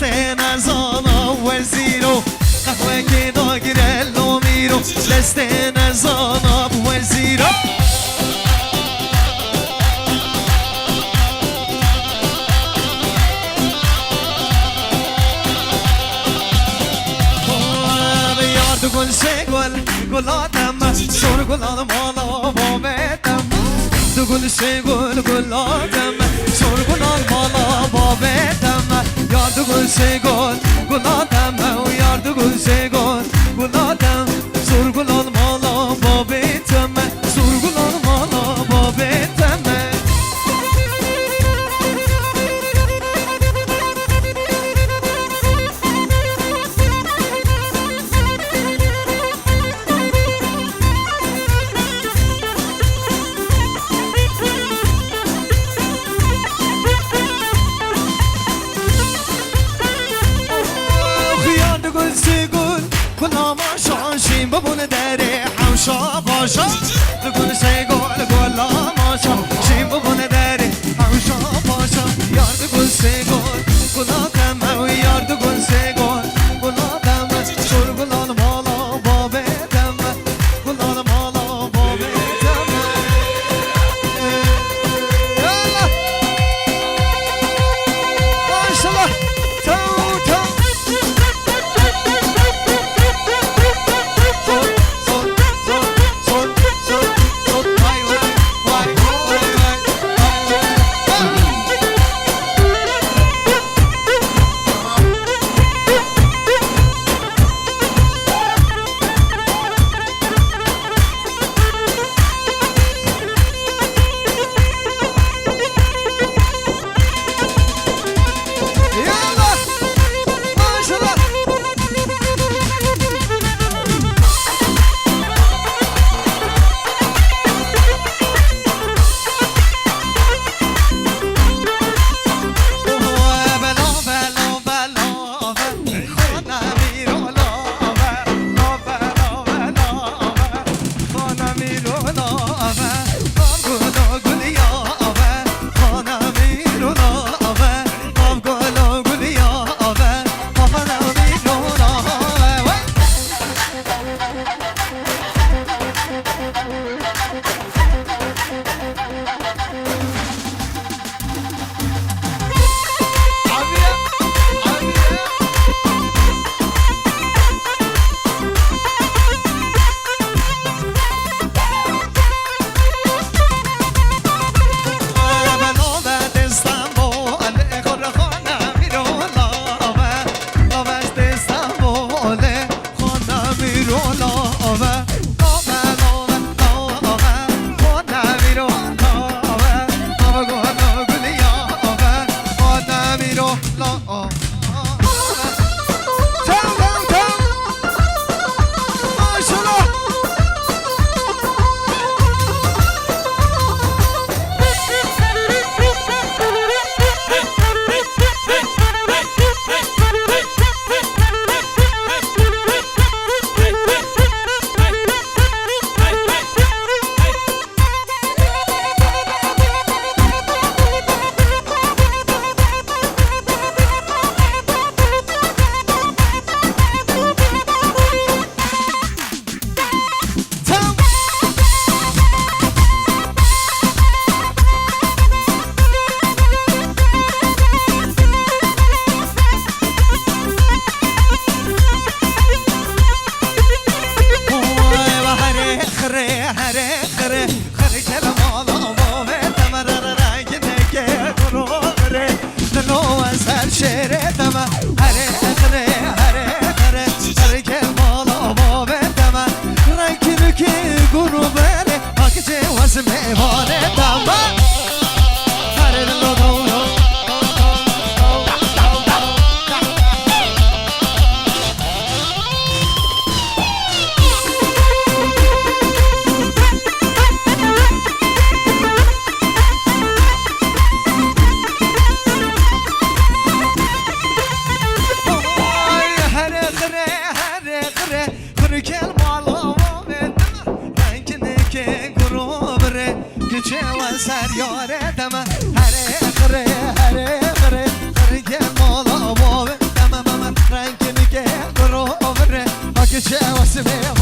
دست نزانا وزیرو قهوه که داگیره لو میرو دست نزانا وزیرو گل شگل گلادم شور گلادم مالا بابتم دو گل شگل گلادم شور گلاد مالا بابتم یار دو گل شگل گلادم یار دو گل شگل گلادم شور گلاد مالا بابتم شور گلاد مالا بابتم كنا ما شاشين بابون داري حوشا باشا نقول سيقول كنا ما شاشين بابون داري حوشا باشا يار تقول سيقول كنا كما ويار تقول سيقول كنا كما شور كنا مالا بابي كما كنا مالا بابي كما يلا ما شاء الله سر یاره دم هره خره هره خره که مالا بابه عاشمه